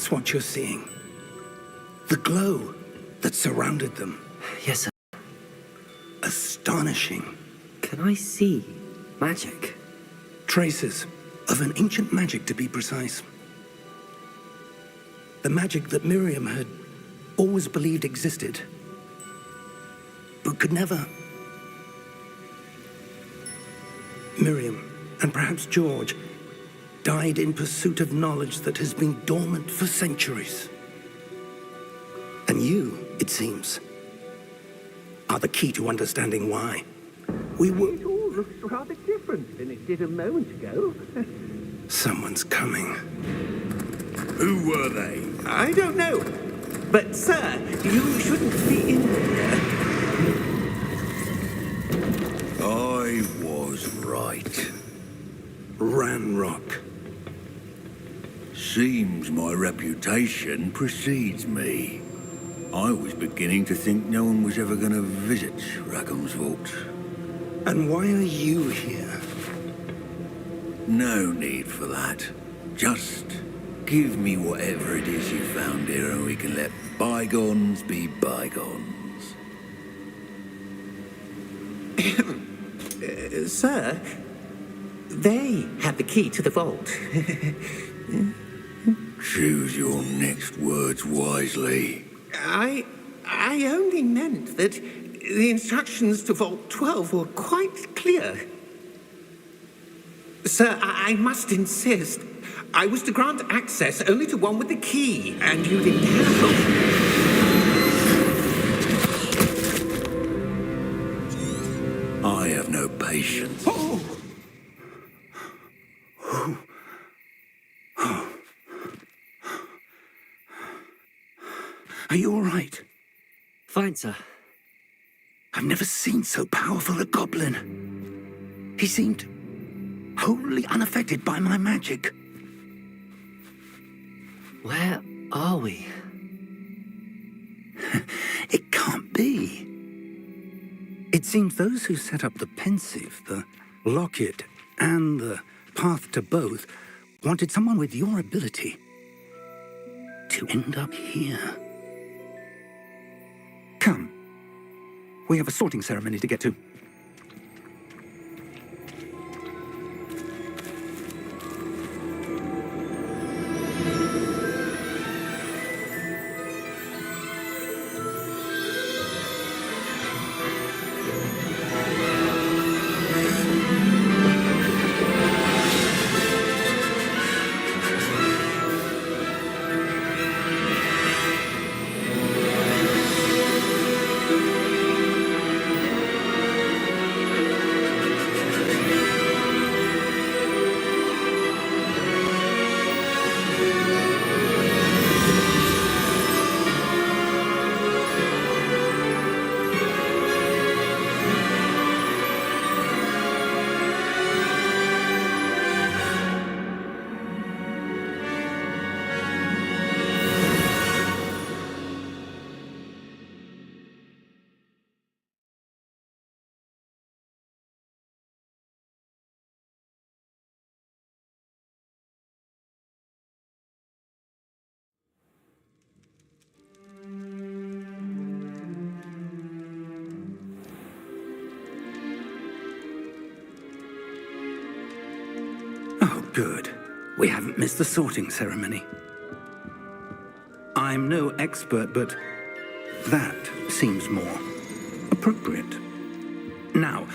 That's what you're seeing. The glow that surrounded them. Yes, sir. Astonishing. Can I see magic? Traces of an ancient magic, to be precise. The magic that Miriam had always believed existed, but could never. Miriam, and perhaps George, died in pursuit of knowledge that has been dormant for centuries. And you, it seems, are the key to understanding why. It all looks rather different than it did a moment ago. Someone's coming. Who were they? I don't know. But, sir, you shouldn't be in here. I was right. Ranrock. Seems my reputation precedes me. I was beginning to think no one was ever going to visit Rackham's vault. And why are you here? No need for that. Just give me whatever it is you found here and we can let bygones be bygones. Sir, they had the key to the vault. Choose your next words wisely. I only meant that the instructions to Vault 12 were quite clear. Sir, I must insist. I was to grant access only to one with the key, and you didn't have. I have no patience. Oh! Oh. Oh. Are you all right? Fine, sir. I've never seen so powerful a goblin. He seemed wholly unaffected by my magic. Where are we? It can't be. It seems those who set up the pensive, the locket, and the path to both wanted someone with your ability to end up here. Come. We have a sorting ceremony to get to. Oh, good. We haven't missed the sorting ceremony. I'm no expert, but that seems more appropriate. Now,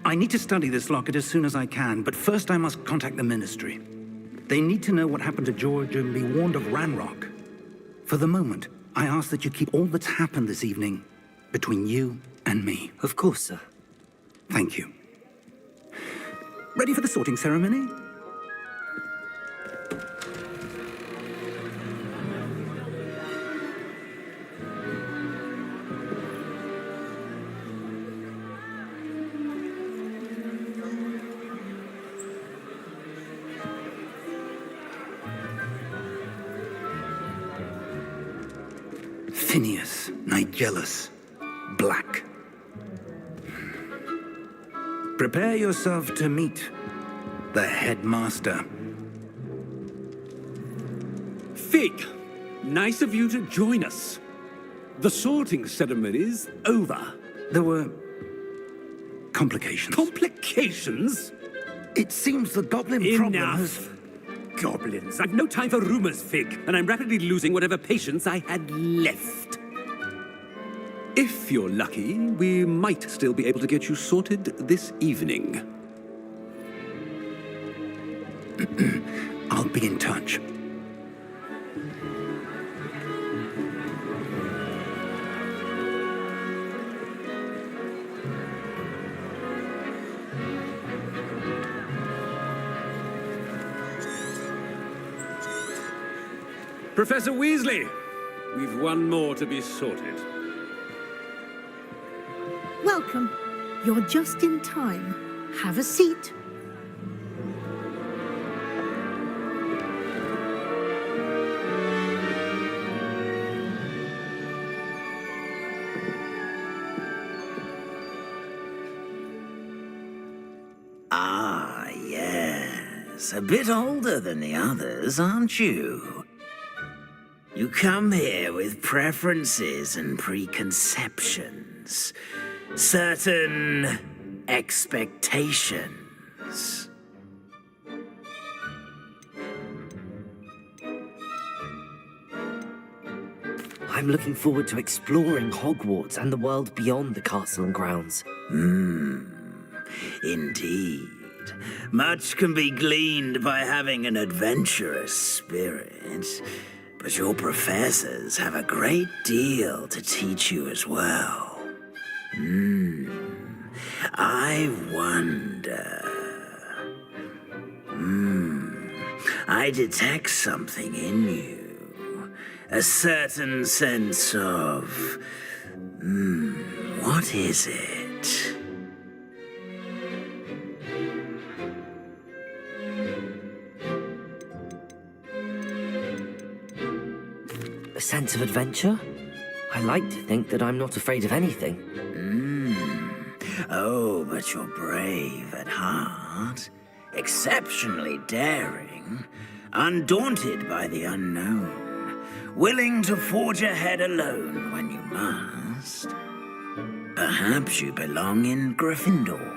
I need to study this locket as soon as I can, but first I must contact the Ministry. They need to know what happened to George and be warned of Ranrock. For the moment, I ask that you keep all that's happened this evening between you and me. Of course, sir. Thank you. Ready for the sorting ceremony? Phineas, Nigellus, Black. Prepare yourself to meet the headmaster. Fig, nice of you to join us. The sorting ceremony's over. There were complications. Complications? It seems the goblin problem has... Enough! Goblins. I've no time for rumors, Fig, and I'm rapidly losing whatever patience I had left. If you're lucky, we might still be able to get you sorted this evening. I'll be in touch. Professor Weasley, we've one more to be sorted. Welcome. You're just in time. Have a seat. Ah, yes. A bit older than the others, aren't you? You come here with preferences and preconceptions. Certain expectations. I'm looking forward to exploring Hogwarts and the world beyond the castle and grounds. Indeed. Much can be gleaned by having an adventurous spirit. But your professors have a great deal to teach you as well. I wonder... I detect something in you. A certain sense of... what is it? A sense of adventure? I like to think that I'm not afraid of anything. Oh, but you're brave at heart. Exceptionally daring. Undaunted by the unknown. Willing to forge ahead alone when you must. Perhaps you belong in Gryffindor.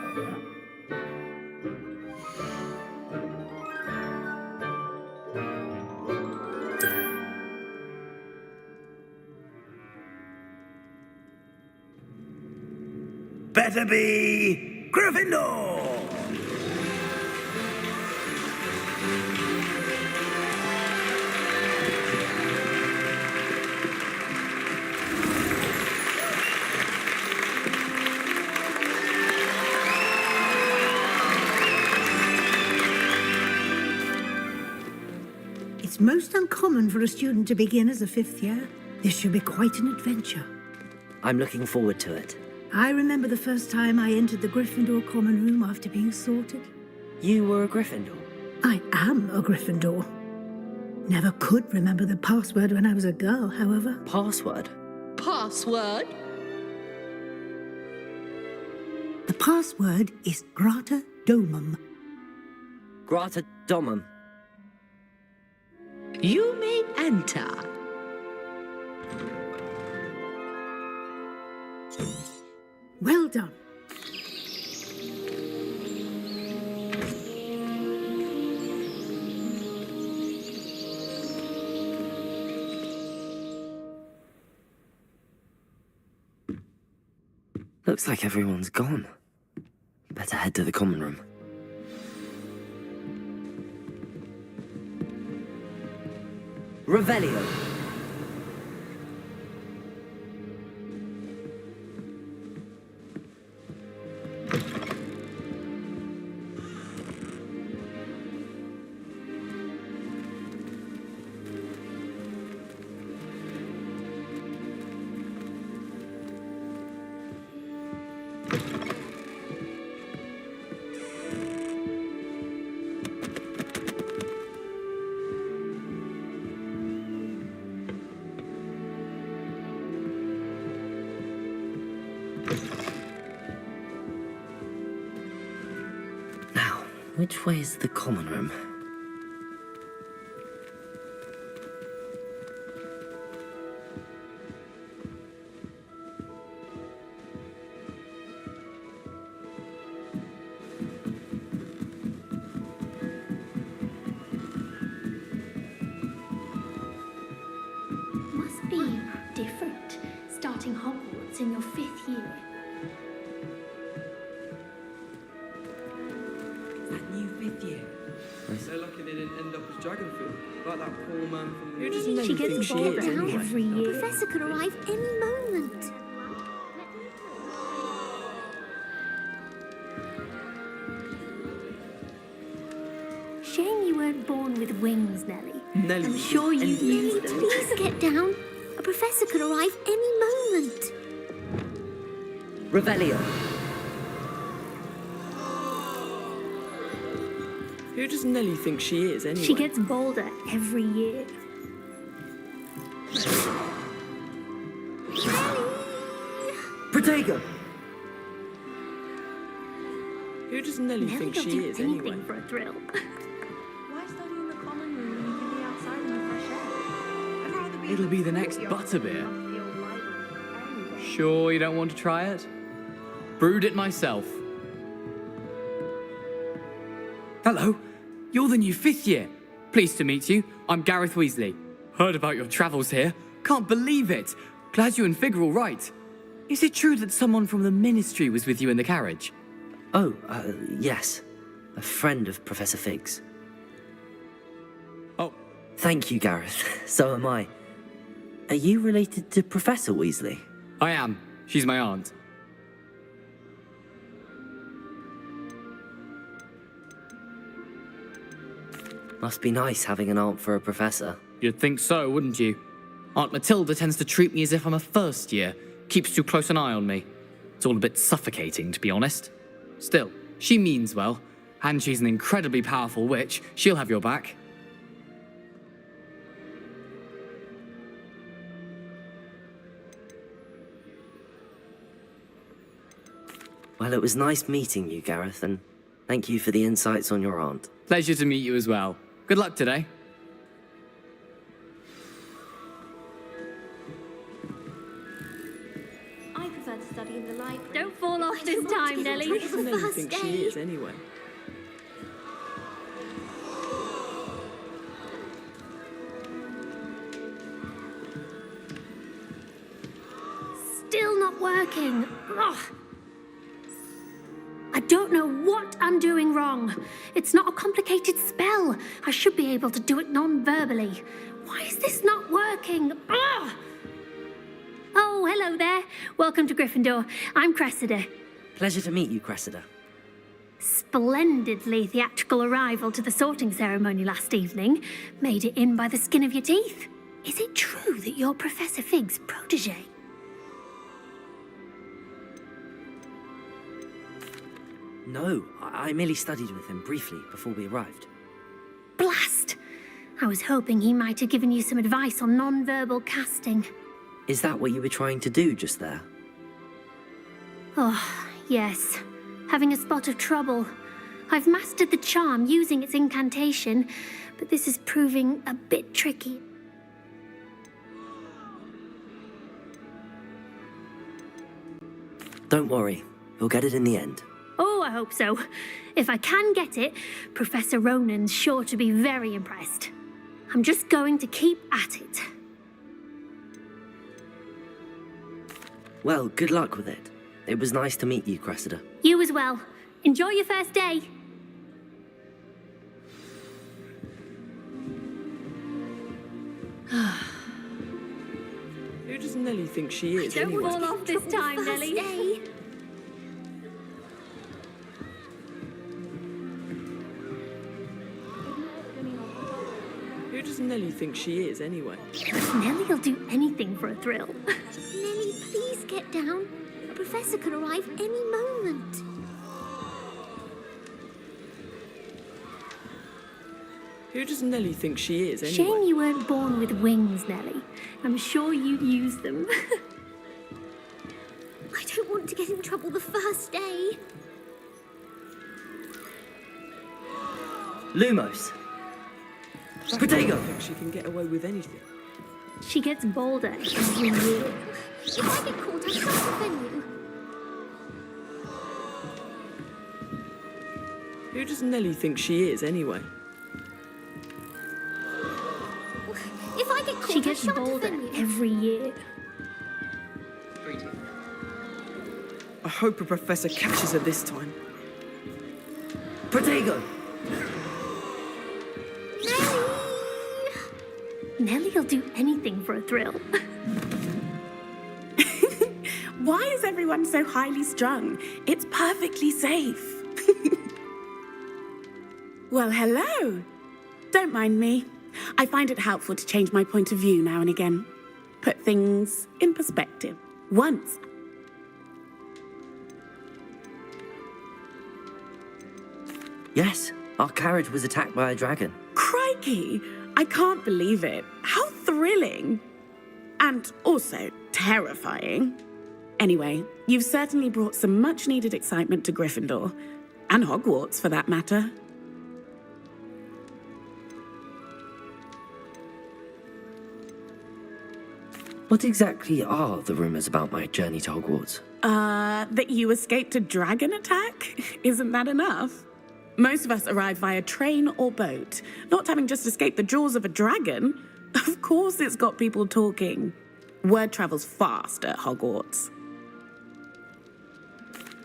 Better be Gryffindor! It's most uncommon for a student to begin as a fifth year. This should be quite an adventure. I'm looking forward to it. I remember the first time I entered the Gryffindor common room after being sorted. You were a Gryffindor? I am a Gryffindor. Never could remember the password when I was a girl, however. Password? Password? The password is Grata Domum. Grata Domum. You may enter. Well done. Looks like everyone's gone. Better head to the common room. Revelio. Now, which way is the common room? Hogwarts in your 5th year. That new 5th year. So lucky they didn't end up as dragon fruit, like that poor man from the... Who does Nelly think she is anyway? Every year. The professor could arrive any moment. Shame you weren't born with wings, Nelly. Nelly I'm sure you'd use them. Please get down. A professor could arrive any moment. Revelio. Who does Nelly think she is anyway? She gets bolder every year. Protego. Who does Nelly Nelly think will she do is anything anyway? for a thrill. Why study in the common room when you can be outside in the fresh air? I'd rather be... It'll be the next butterbeer. Sure you don't want to try it? Brewed it myself. Hello, you're the new 5th year. Pleased to meet you. I'm Gareth Weasley. Heard about your travels here. Can't believe it. Glad you and Fig are all right. Is it true that someone from the Ministry was with you in the carriage? Oh, yes. A friend of Professor Fig's. Oh. Thank you, Gareth. So am I. Are you related to Professor Weasley? I am. She's my aunt. Must be nice having an aunt for a professor. You'd think so, wouldn't you? Aunt Matilda tends to treat me as if I'm a first year. Keeps too close an eye on me. It's all a bit suffocating, to be honest. Still, she means well, and she's an incredibly powerful witch. She'll have your back. Well, it was nice meeting you, Gareth, and thank you for the insights on your aunt. Pleasure to meet you as well. Good luck today. I prefer to study in the library. Don't fall off this time, Nelly. Who does Nelly think she is anyway? Still not working. Ugh. I don't know what I'm doing wrong. It's not a complicated spell. I should be able to do it non-verbally. Why is this not working? Ugh. Oh, hello there. Welcome to Gryffindor. I'm Cressida. Pleasure to meet you, Cressida. Splendidly theatrical arrival to the sorting ceremony last evening. Made it in by the skin of your teeth. Is it true that you're Professor Fig's protege? No, I merely studied with him briefly before we arrived. Blast! I was hoping he might have given you some advice on non-verbal casting. Is that what you were trying to do just there? Oh, yes. Having a spot of trouble. I've mastered the charm using its incantation, but this is proving a bit tricky. Don't worry, you'll get it in the end. Oh, I hope so. If I can get it, Professor Ronan's sure to be very impressed. I'm just going to keep at it. Well, good luck with it. It was nice to meet you, Cressida. You as well. Enjoy your first day. Who does Nelly think she is Don't anyway? fall off this time, Nelly. Who does Nelly think she is anyway? Nelly'll do anything for a thrill. Nelly, please get down. A professor could arrive any moment. Who does Nelly think she is anyway? Shame you weren't born with wings, Nelly. I'm sure you'd use them. I don't want to get in trouble the first day. Lumos. I Protego. think she can get away with anything. She gets bolder every year. If I get caught, I can't defend you. Who does Nelly think she is anyway? If I get caught, She gets I shan't bolder defend you. every year. hope a professor catches her this time. Protego! Nellie'll do anything for a thrill. Why is everyone so highly strung? It's perfectly safe. Well, hello. Don't mind me. I find it helpful to change my point of view now and again. Put things in perspective. Once. Yes, our carriage was attacked by a dragon. Crikey! I can't believe it. How thrilling. And also terrifying. Anyway, you've certainly brought some much-needed excitement to Gryffindor. And Hogwarts, for that matter. What exactly are the rumors about my journey to Hogwarts? That you escaped a dragon attack? Isn't that enough? Most of us arrive via train or boat, not having just escaped the jaws of a dragon. Of course it's got people talking. Word travels fast at Hogwarts.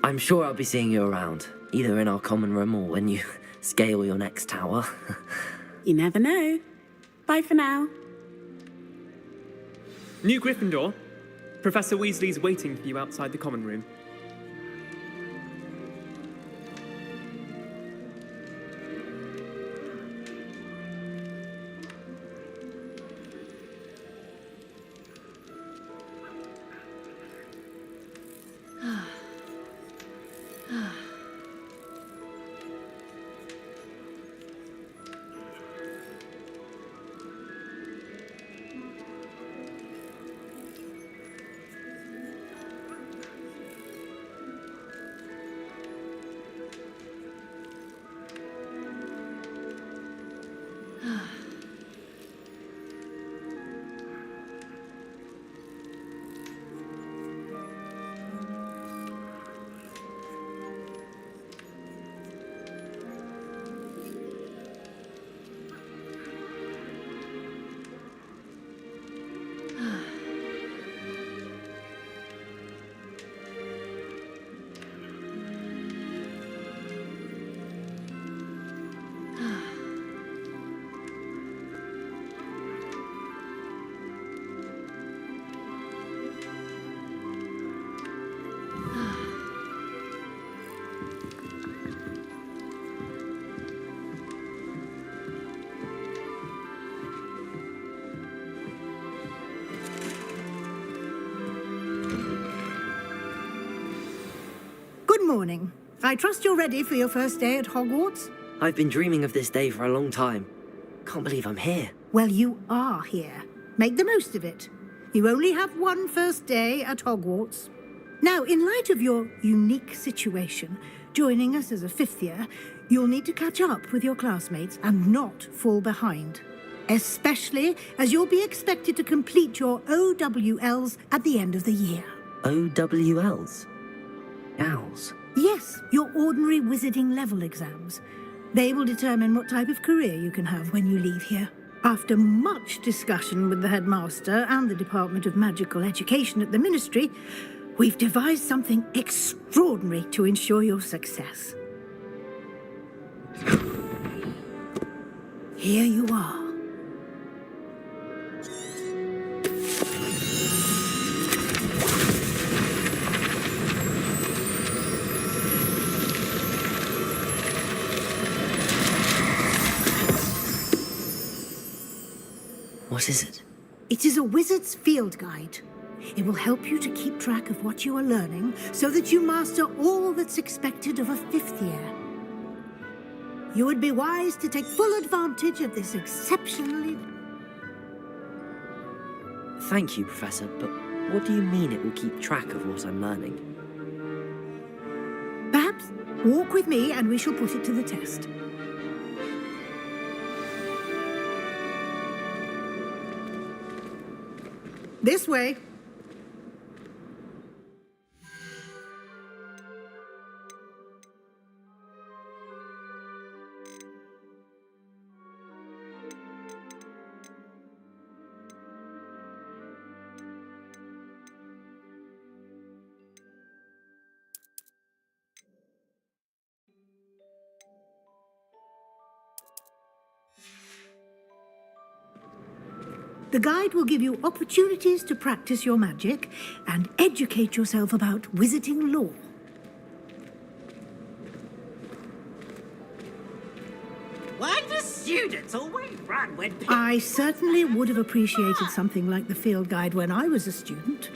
I'm sure I'll be seeing you around, either in our common room or when you scale your next tower. You never know. Bye for now. New Gryffindor, Professor Weasley's waiting for you outside the common room. Good morning. I trust you're ready for your first day at Hogwarts? I've been dreaming of this day for a long time. Can't believe I'm here. Well, you are here. Make the most of it. You only have one first day at Hogwarts. Now, in light of your unique situation, joining us as a fifth year, you'll need to catch up with your classmates and not fall behind. Especially as you'll be expected to complete your OWLs at the end of the year. OWLs? Owls? Yes, your ordinary wizarding level exams. They will determine what type of career you can have when you leave here. After much discussion with the headmaster and the Department of Magical Education at the Ministry, we've devised something extraordinary to ensure your success. Here you are. What is it? It is a wizard's field guide. It will help you to keep track of what you are learning so that you master all that's expected of a fifth year. You would be wise to take full advantage of this exceptionally... Thank you, Professor, but what do you mean it will keep track of what I'm learning? Perhaps walk with me and we shall put it to the test. This way. The guide will give you opportunities to practice your magic and educate yourself about wizarding lore. Why do students always run when people... I certainly would have appreciated something like the field guide when I was a student.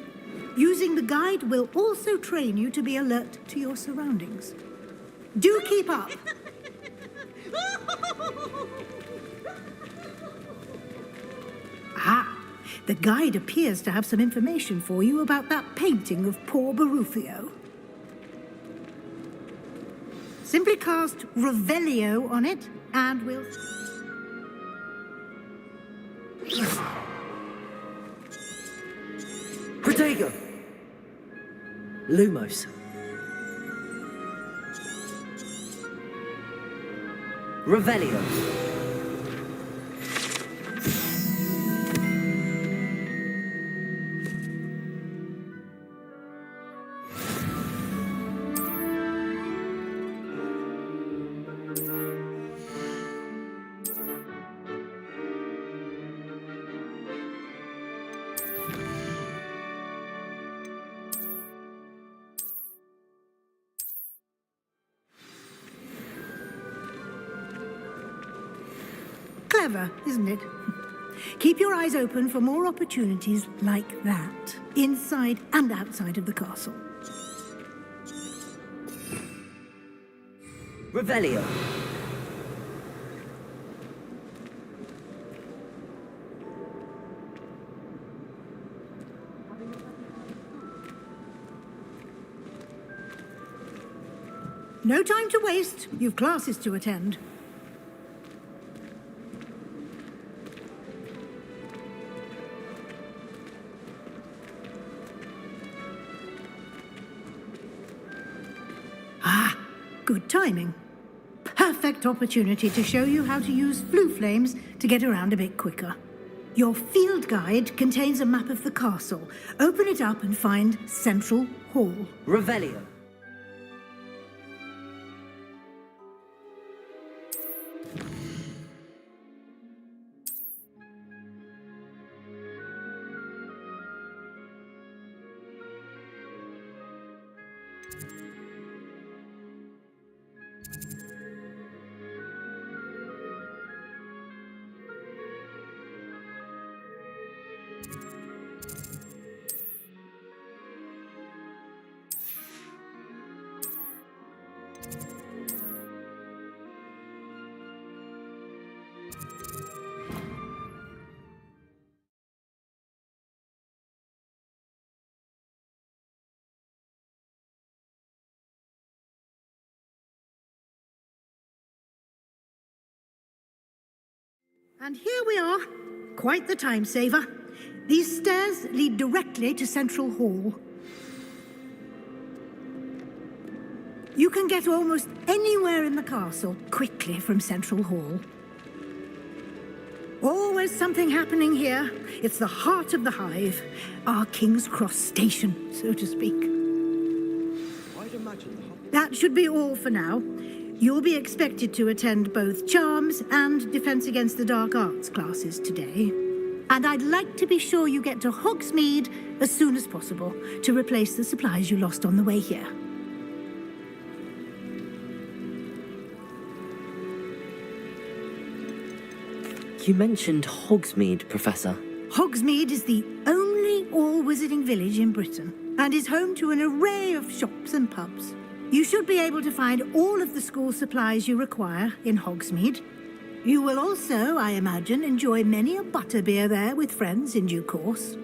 Using the guide will also train you to be alert to your surroundings. Do keep up. Ah, the guide appears to have some information for you about that painting of poor Barufio. Simply cast Revelio on it, and we'll... Protego! Lumos. Revelio. Clever, isn't it? Keep your eyes open for more opportunities like that, inside and outside of the castle. Revelio. No time to waste. You've classes to attend. Ah, good timing. Perfect opportunity to show you how to use flue flames to get around a bit quicker. Your field guide contains a map of the castle. Open it up and find Central Hall. Revelio. And here we are. Quite the time saver. These stairs lead directly to Central Hall. You can get almost anywhere in the castle quickly from Central Hall. Always something happening here. It's the heart of the hive, our King's Cross station, so to speak. That should be all for now. You'll be expected to attend both Charms and Defense Against the Dark Arts classes today. And I'd like to be sure you get to Hogsmeade as soon as possible to replace the supplies you lost on the way here. You mentioned Hogsmeade, Professor. Hogsmeade is the only all-wizarding village in Britain and is home to an array of shops and pubs. You should be able to find all of the school supplies you require in Hogsmeade. You will also, I imagine, enjoy many a butterbeer there with friends in due course.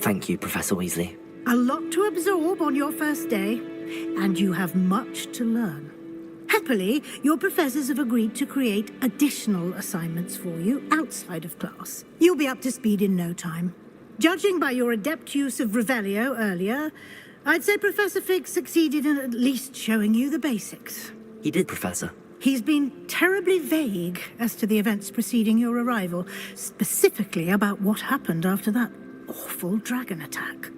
Thank you, Professor Weasley. A lot to absorb on your first day, and you have much to learn. Happily, your professors have agreed to create additional assignments for you outside of class. You'll be up to speed in no time. Judging by your adept use of Revelio earlier, I'd say Professor Fig succeeded in at least showing you the basics. He did, Professor. He's been terribly vague as to the events preceding your arrival, specifically about what happened after that awful dragon attack.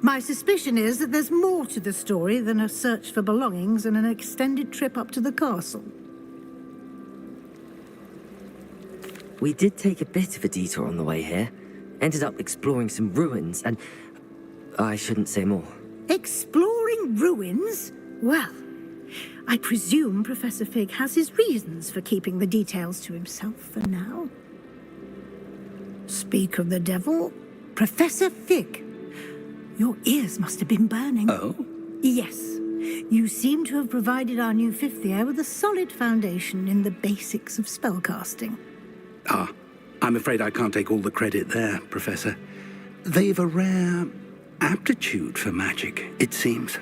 My suspicion is that there's more to the story than a search for belongings and an extended trip up to the castle. We did take a bit of a detour on the way here. Ended up exploring some ruins, and I shouldn't say more. Exploring ruins? Well, I presume Professor Fig has his reasons for keeping the details to himself for now. Speak of the devil, Professor Fig. Your ears must have been burning. Oh? Yes. You seem to have provided our new fifth year with a solid foundation in the basics of spellcasting. Ah, I'm afraid I can't take all the credit there, Professor. They've a rare aptitude for magic, it seems.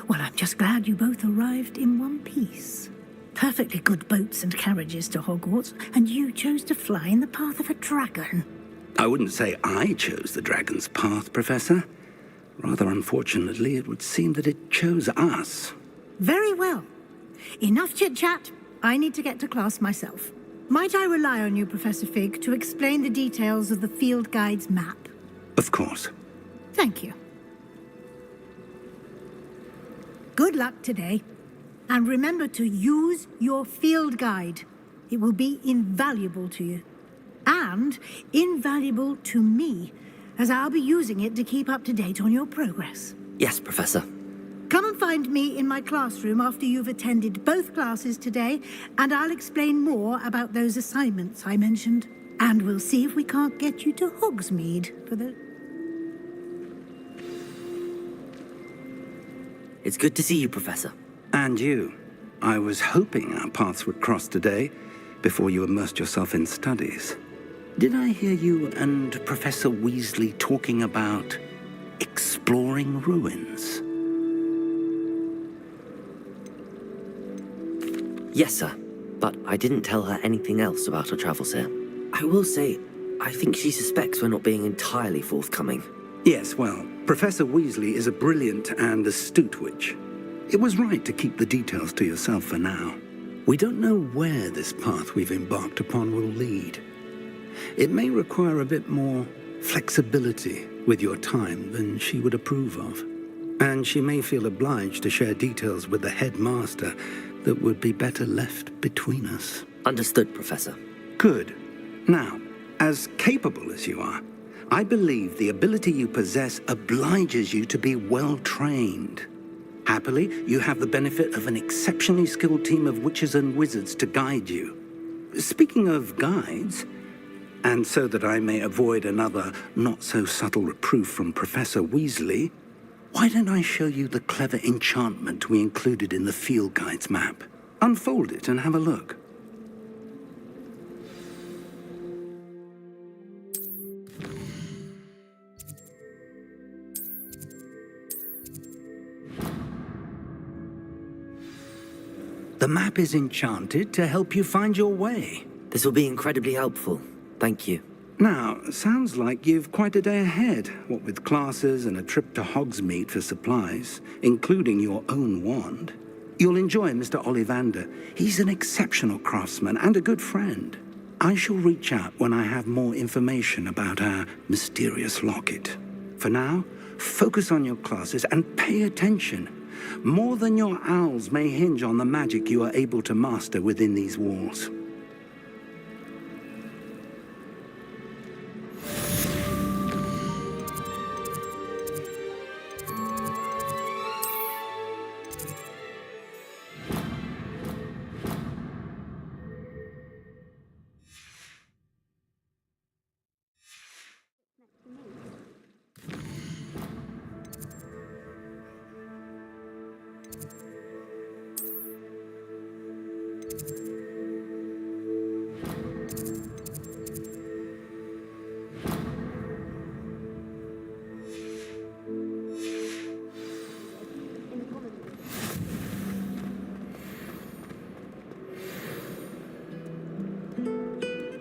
Well, I'm just glad you both arrived in one piece. Perfectly good boats and carriages to Hogwarts, and you chose to fly in the path of a dragon. I wouldn't say I chose the dragon's path, Professor. Rather unfortunately, it would seem that it chose us. Very well. Enough chit-chat. I need to get to class myself. Might I rely on you, Professor Fig, to explain the details of the field guide's map? Of course. Thank you. Good luck today. And remember to use your field guide. It will be invaluable to you. And invaluable to me, as I'll be using it to keep up to date on your progress. Yes, Professor. Come and find me in my classroom after you've attended both classes today, and I'll explain more about those assignments I mentioned. And we'll see if we can't get you to Hogsmeade for the... It's good to see you, Professor. And you. I was hoping our paths would cross today, before you immersed yourself in studies. Did I hear you and Professor Weasley talking about exploring ruins? Yes, sir. But I didn't tell her anything else about our travels here. I will say, I think she suspects we're not being entirely forthcoming. Yes, well, Professor Weasley is a brilliant and astute witch. It was right to keep the details to yourself for now. We don't know where this path we've embarked upon will lead. It may require a bit more flexibility with your time than she would approve of. And she may feel obliged to share details with the headmaster that would be better left between us. Understood, Professor. Good. Now, as capable as you are, I believe the ability you possess obliges you to be well-trained. Happily, you have the benefit of an exceptionally skilled team of witches and wizards to guide you. Speaking of guides, and so that I may avoid another not-so-subtle reproof from Professor Weasley, why don't I show you the clever enchantment we included in the field guide's map? Unfold it and have a look. The map is enchanted to help you find your way. This will be incredibly helpful. Thank you. Now, sounds like you've quite a day ahead, what with classes and a trip to Hogsmeade for supplies, including your own wand. You'll enjoy Mr. Ollivander. He's an exceptional craftsman and a good friend. I shall reach out when I have more information about our mysterious locket. For now, focus on your classes and pay attention. More than your owls may hinge on the magic you are able to master within these walls.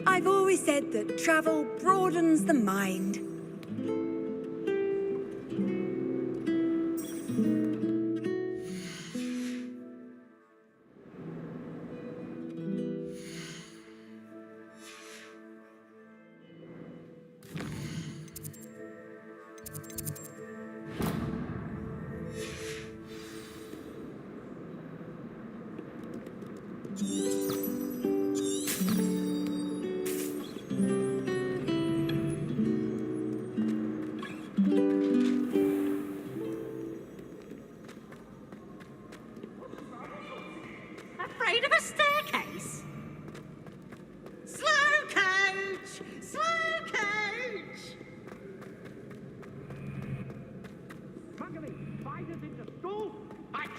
I've always said that travel broadens the mind.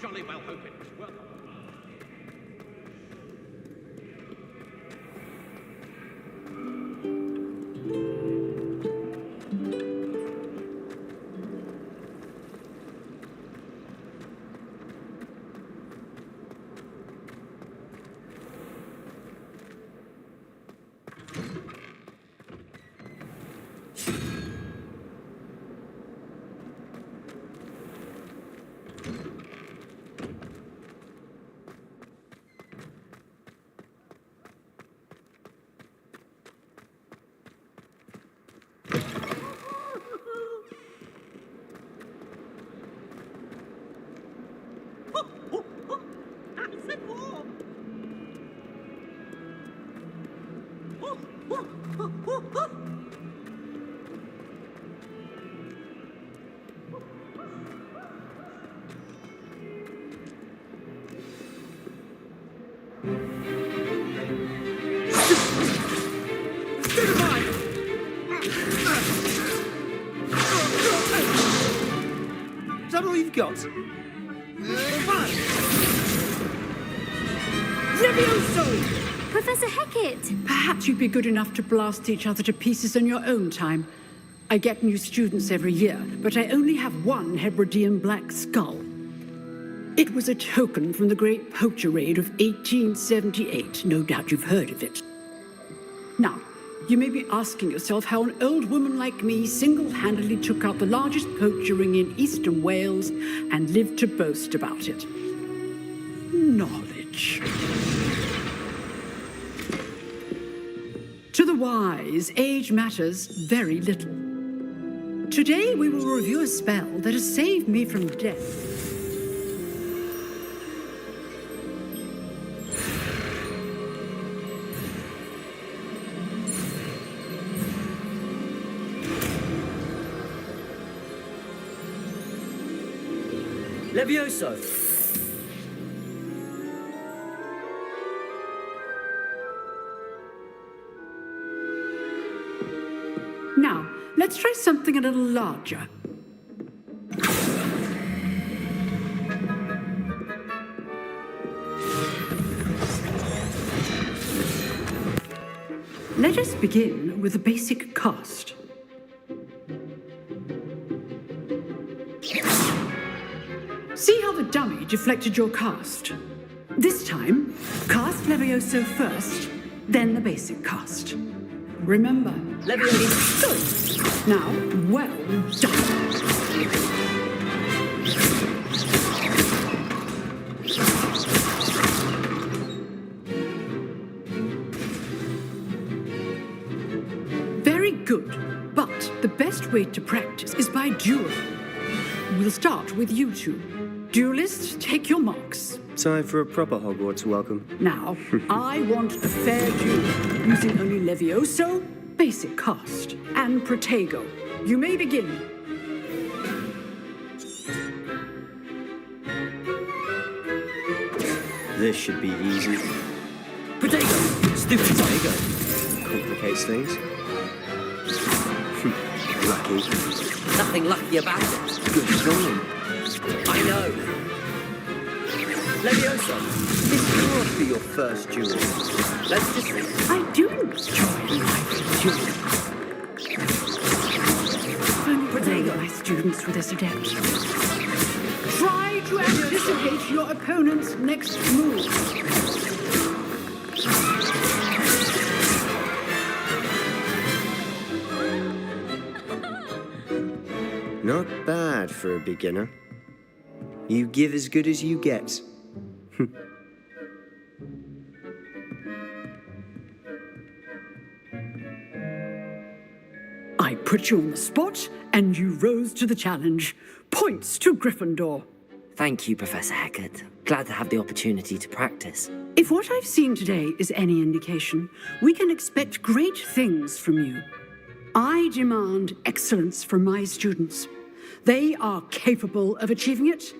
jolly well hope it was worth it. Is that all you've got? Levioso! Professor Hecat! Perhaps you'd be good enough to blast each other to pieces in your own time. I get new students every year, but I only have one Hebridean black skull. It was a token from the Great Poacher Raid of 1878. No doubt you've heard of it. Now, you may be asking yourself how an old woman like me single-handedly took out the largest poacher ring in eastern Wales and lived to boast about it. Knowledge. To the wise, age matters very little. Today we will review a spell that has saved me from death. Levioso! Now, let's try something a little larger. Let us begin with a basic cast. See how the dummy deflected your cast? This time, cast Levioso first, then the basic cast. Remember, Levioso. Good. Now, well done. Very good, but the best way to practice is by duel. We'll start with you two. Duelists, take your marks. Time for a proper Hogwarts welcome. Now, I want a fair duel, using only Levioso, basic cast, and Protego. You may begin. This should be easy. Protego! Stupid Protego. Complicates things. Lucky. Nothing lucky about it. Good going. I know. Levioso, This can't be your first duel. let's just see. I do enjoy my duel. Protego, my students with this adept. Try to anticipate your opponent's next move. Not bad for a beginner. You give as good as you get. I put you on the spot, and you rose to the challenge. Points to Gryffindor. Thank you, Professor Hecat. Glad to have the opportunity to practice. If what I've seen today is any indication, we can expect great things from you. I demand excellence from my students. They are capable of achieving it,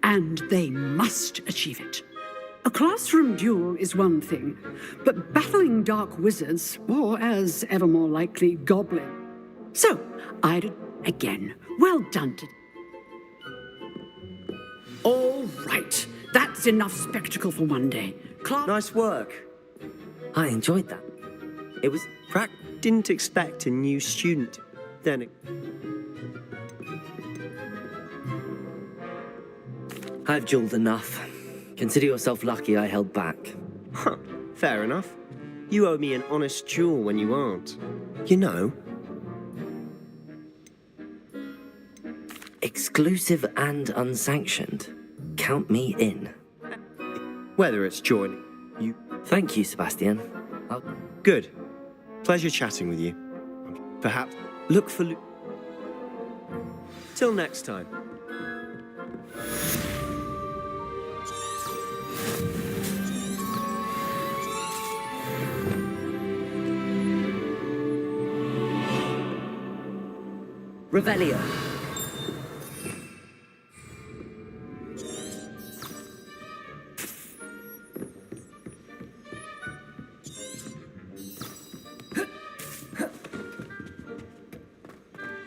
and they must achieve it. A classroom duel is one thing, but battling dark wizards, or as ever more likely, goblins. So, again, well done to... All right. That's enough spectacle for one day. Nice work. I enjoyed that. It was... Didn't expect a new student. Then it... I've jeweled enough. Consider yourself lucky I held back. Huh, fair enough. You owe me an honest jewel when you aren't. You know. Exclusive and unsanctioned. Count me in. Whether it's joining you... Thank you, Sebastian. Good. Pleasure chatting with you. Perhaps look for... Till next time. Revelio.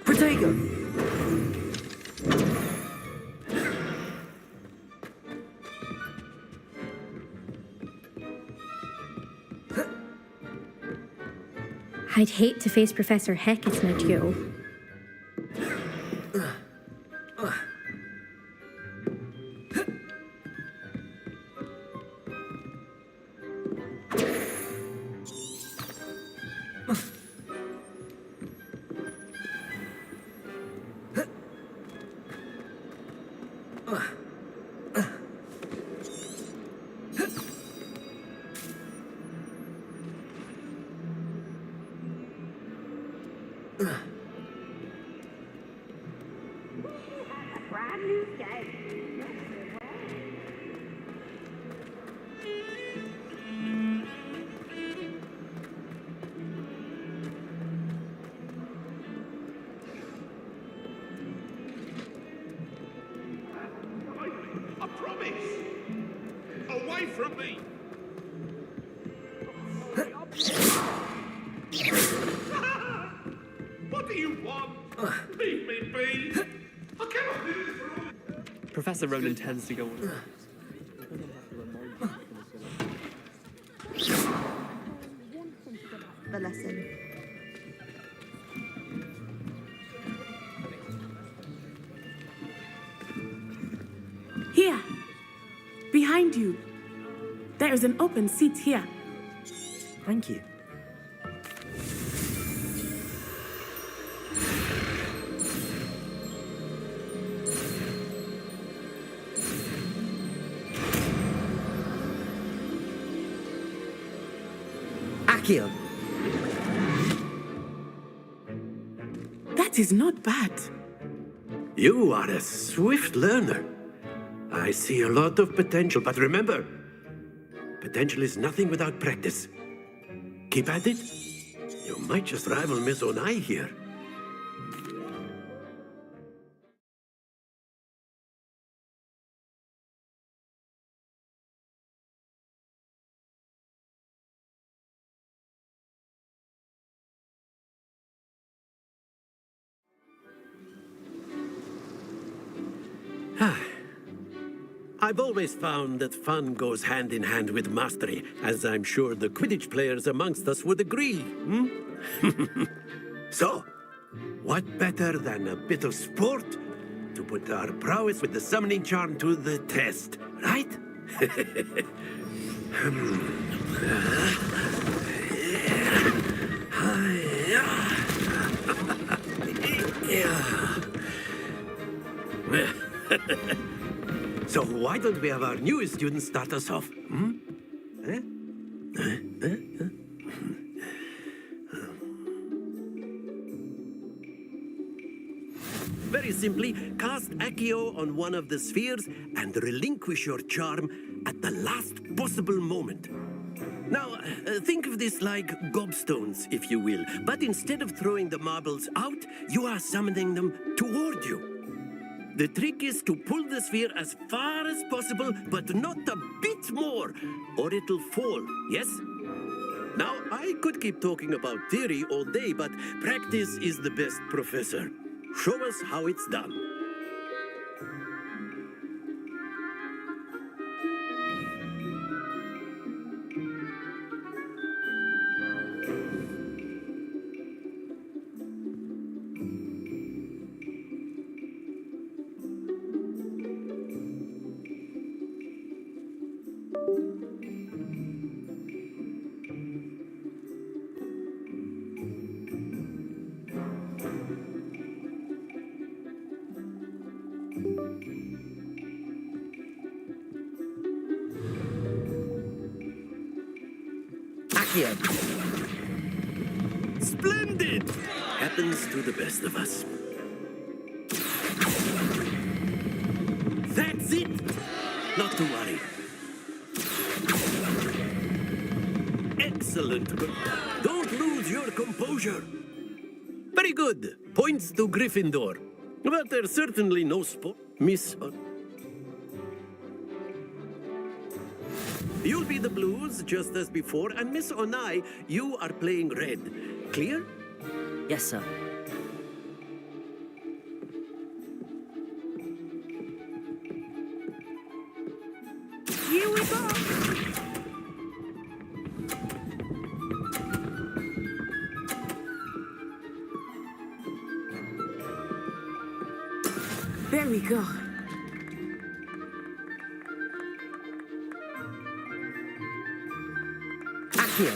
Protego. I'd hate to face Professor Hecat in a duel. Brand new day. I promise. Away from me. What do you want? Leave me be. I cannot do this for all. Professor Ronan tends to go on. The lesson. Here. Behind you. There is an open seat here. Thank you. Accio. That is not bad. You are a swift learner. I see a lot of potential, but remember, potential is nothing without practice. Keep at it. You might just rival Miss Onai here. I've always found that fun goes hand in hand with mastery, as I'm sure the Quidditch players amongst us would agree. So, what better than a bit of sport to put our prowess with the summoning charm to the test, right? So why don't we have our newest student start us off? Very simply, cast Accio on one of the spheres and relinquish your charm at the last possible moment. Now, think of this like gobstones, if you will, but instead of throwing the marbles out, you are summoning them toward you. The trick is to pull the sphere as far as possible, but not a bit more, or it'll fall, yes? Now, I could keep talking about theory all day, but practice is the best professor. Show us how it's done. Accio. Splendid! Happens to the best of us. That's it! Not to worry. Excellent. Don't lose your composure. Very good. Points to Gryffindor. But there's certainly no miss. You'll be the Blues, just as before, and Miss Onai, you are playing red. Clear? Yes, sir. Here we go! There we go. Accio.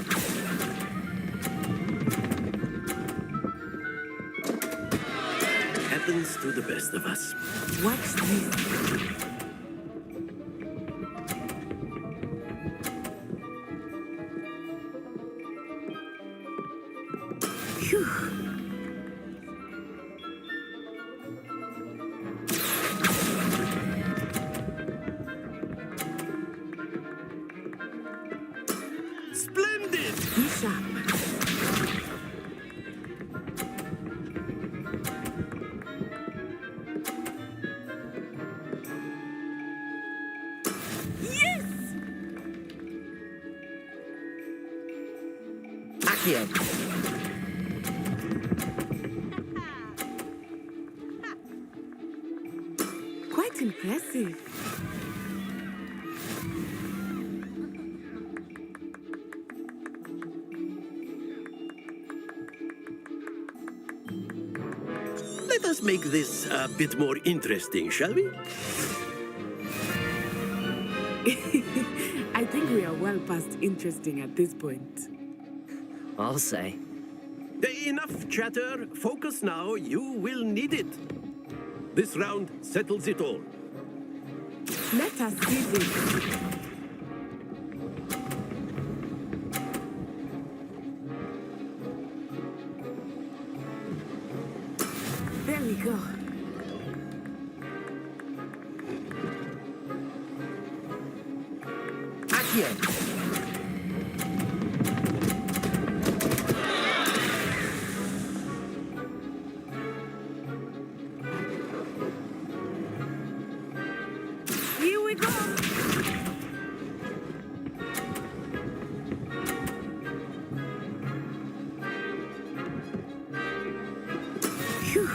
Happens to the best of us. Watch this. Phew. Splendid! Be sharp. Yes! Accio. Quite impressive. Let us make this a bit more interesting, shall we? I think we are well past interesting at this point. I'll say. Enough chatter. Focus now. You will need it. This round settles it all. Let us see this. There we go. Accio. Here we go. Phew.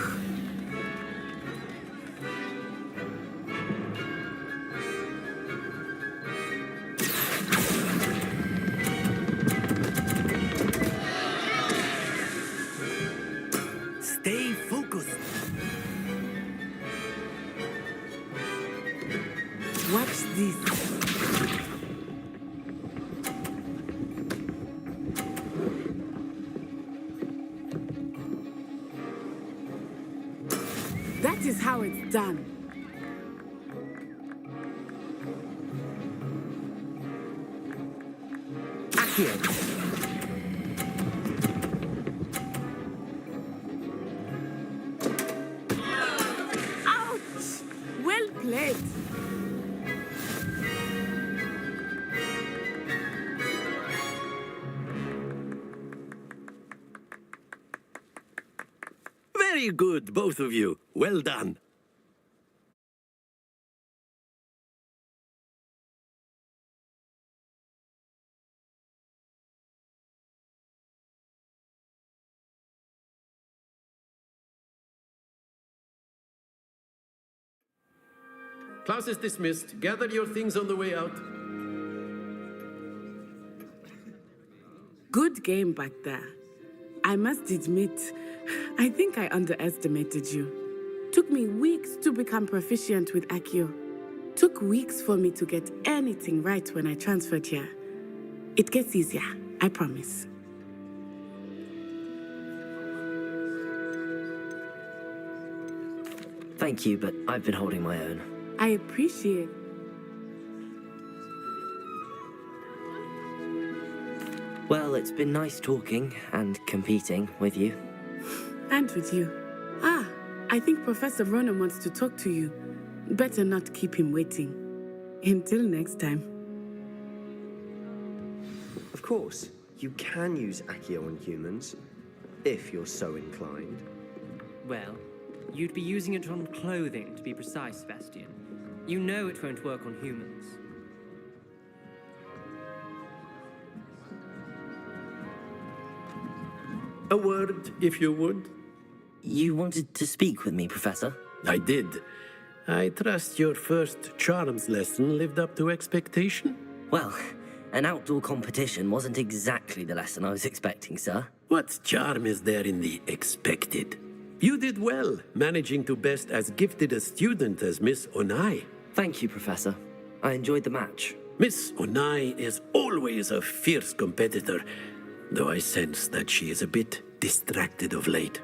Stay focused. Watch this. That is how it's done. Accio. Ouch! Well played. Very good, both of you. Well done. Class is dismissed. Gather your things on the way out. Good game back there. I must admit, I think I underestimated you. Took me weeks to become proficient with Accio. Took weeks for me to get anything right when I transferred here. It gets easier, I promise. Thank you, but I've been holding my own. I appreciate. Well, it's been nice talking and competing with you. And with you. Ah, I think Professor Ronan wants to talk to you. Better not keep him waiting. Until next time. Of course, you can use Accio on humans, if you're so inclined. Well, you'd be using it on clothing, to be precise, Sebastian. You know it won't work on humans. A word, if you would. You wanted to speak with me, Professor? I did. I trust your first charms lesson lived up to expectation? Well, an outdoor competition wasn't exactly the lesson I was expecting, sir. What charm is there in the expected? You did well, managing to best as gifted a student as Miss Onai. Thank you, Professor. I enjoyed the match. Miss Onai is always a fierce competitor, though I sense that she is a bit distracted of late.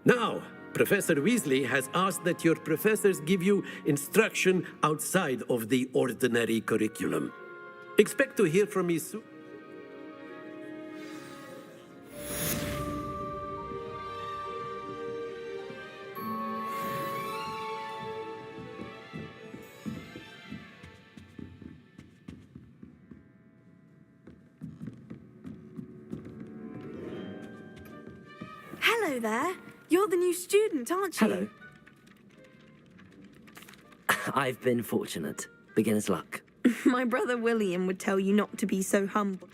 Now, Professor Weasley has asked that your professors give you instruction outside of the ordinary curriculum. Expect to hear from me soon. Hello there. You're the new student, aren't you? Hello. I've been fortunate. Beginner's luck. My brother William would tell you not to be so humble.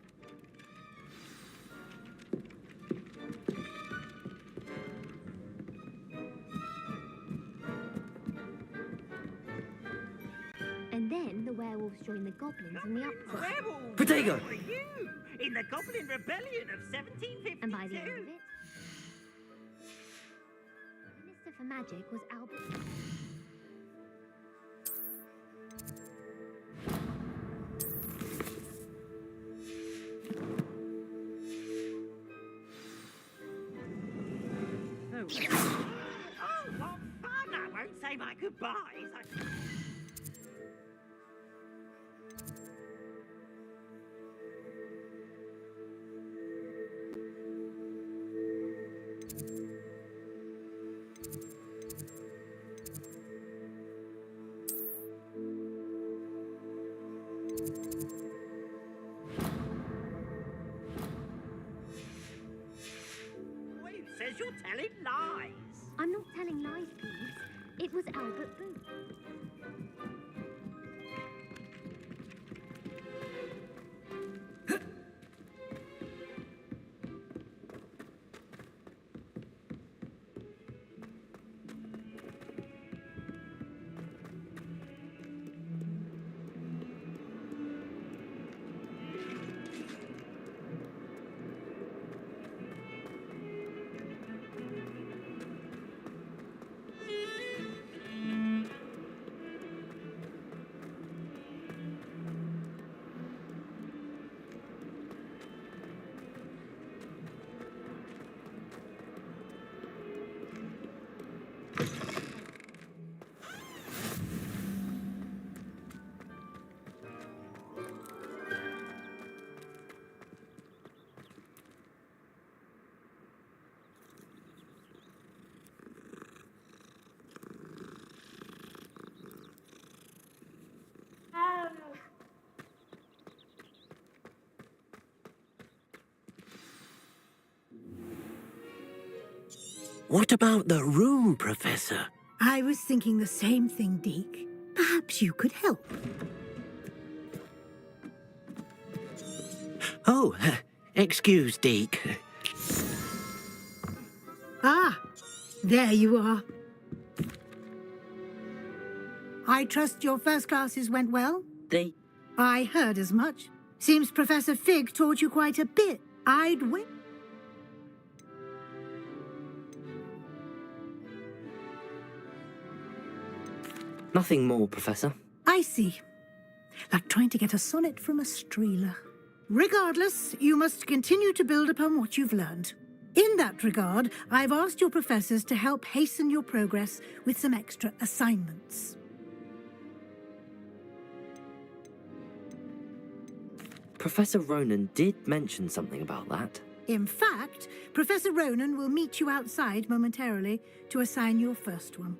And then the werewolves join the goblins in the uproar. Werewolves! Protego! Who are you? In the Goblin Rebellion of 1752. And by the end of it, the Minister for Magic was Albert. Oh, what fun! I won't say my goodbyes. Who says you're telling lies? I'm not telling lies, Peeves. It was Albert Booth. What about the room, Professor? I was thinking the same thing, Deke. Perhaps you could help. Oh, excuse, Deke. Ah, there you are. I trust your first classes went well? I heard as much. Seems Professor Fig taught you quite a bit. I'd wait. Nothing more, Professor. I see. Like trying to get a sonnet from a streeler. Regardless, you must continue to build upon what you've learned. In that regard, I've asked your professors to help hasten your progress with some extra assignments. Professor Ronan did mention something about that. In fact, Professor Ronan will meet you outside momentarily to assign your first one.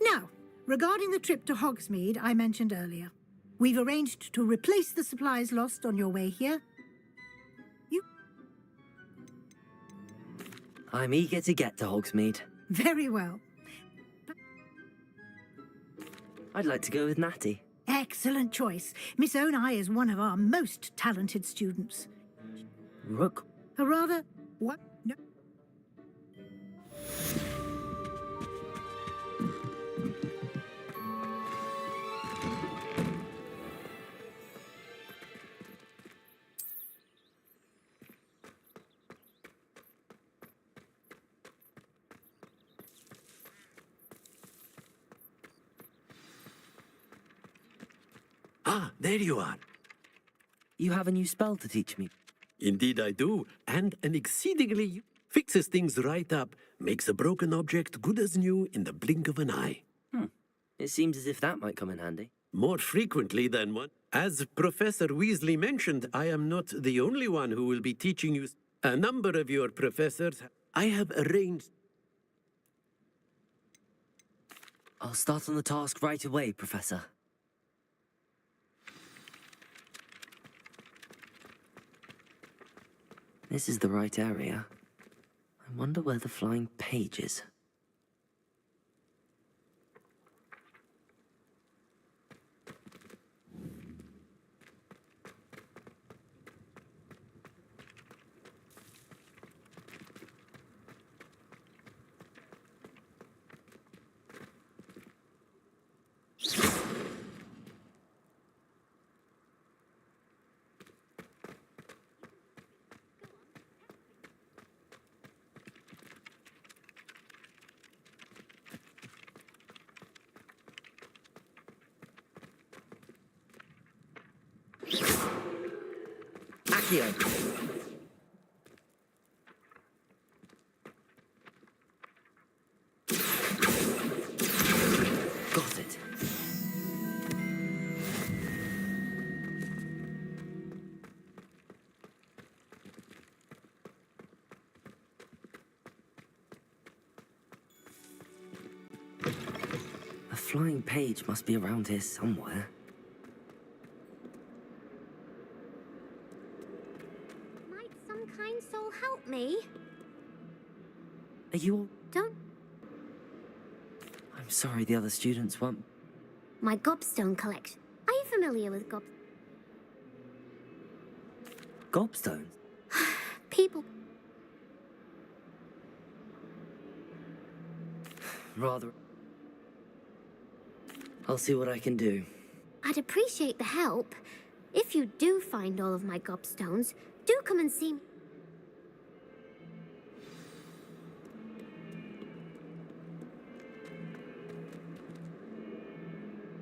Now, regarding the trip to Hogsmeade I mentioned earlier, we've arranged to replace the supplies lost on your way here. I'm eager to get to Hogsmeade. Very well. I'd like to go with Natty. Excellent choice. Miss Onai is one of our most talented students. Rook? A rather... what? No. Ah, there you are. You have a new spell to teach me. Indeed I do, and an exceedingly fixes things right up, makes a broken object good as new in the blink of an eye. It seems as if that might come in handy. More frequently than one. As Professor Weasley mentioned, I am not the only one who will be teaching you. A number of your professors I have arranged. I'll start on the task right away, Professor. This is the right area. I wonder where the flying page is. Accio. Got it. A flying page must be around here somewhere. Might some kind soul help me? Are you all... Don't... I'm sorry the other students won't... My gobstone collection. Are you familiar with Gobstones? people? Rather... I'll see what I can do. I'd appreciate the help. If you do find all of my gobstones, do come and see me.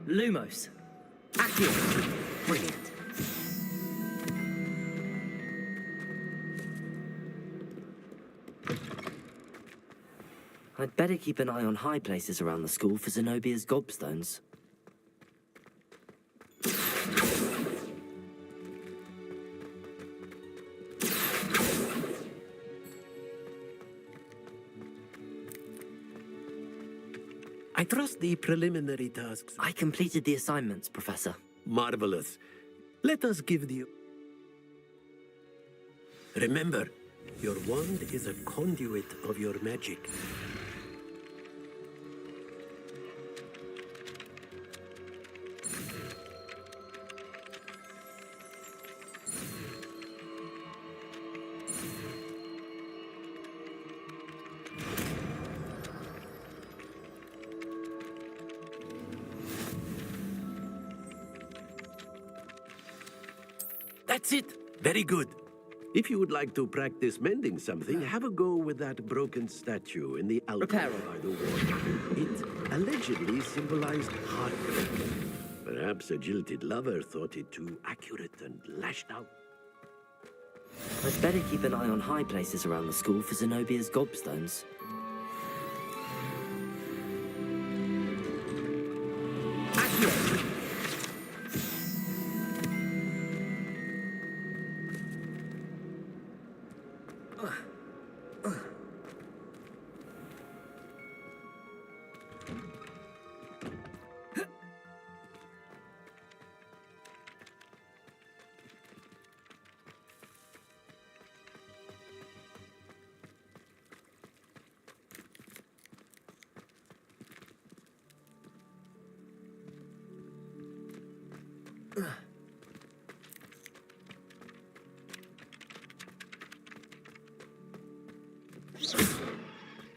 Lumos. Accio. Brilliant. I'd better keep an eye on high places around the school for Zenobia's gobstones. I trust the preliminary tasks. I completed the assignments, Professor. Marvelous. Let us give the... Remember, your wand is a conduit of your magic. That's it. Very good. If you would like to practice mending something, have a go with that broken statue in the alcove by the wall. It allegedly symbolized heartbreak. Perhaps a jilted lover thought it too accurate and lashed out. I'd better keep an eye on high places around the school for Zenobia's gobstones.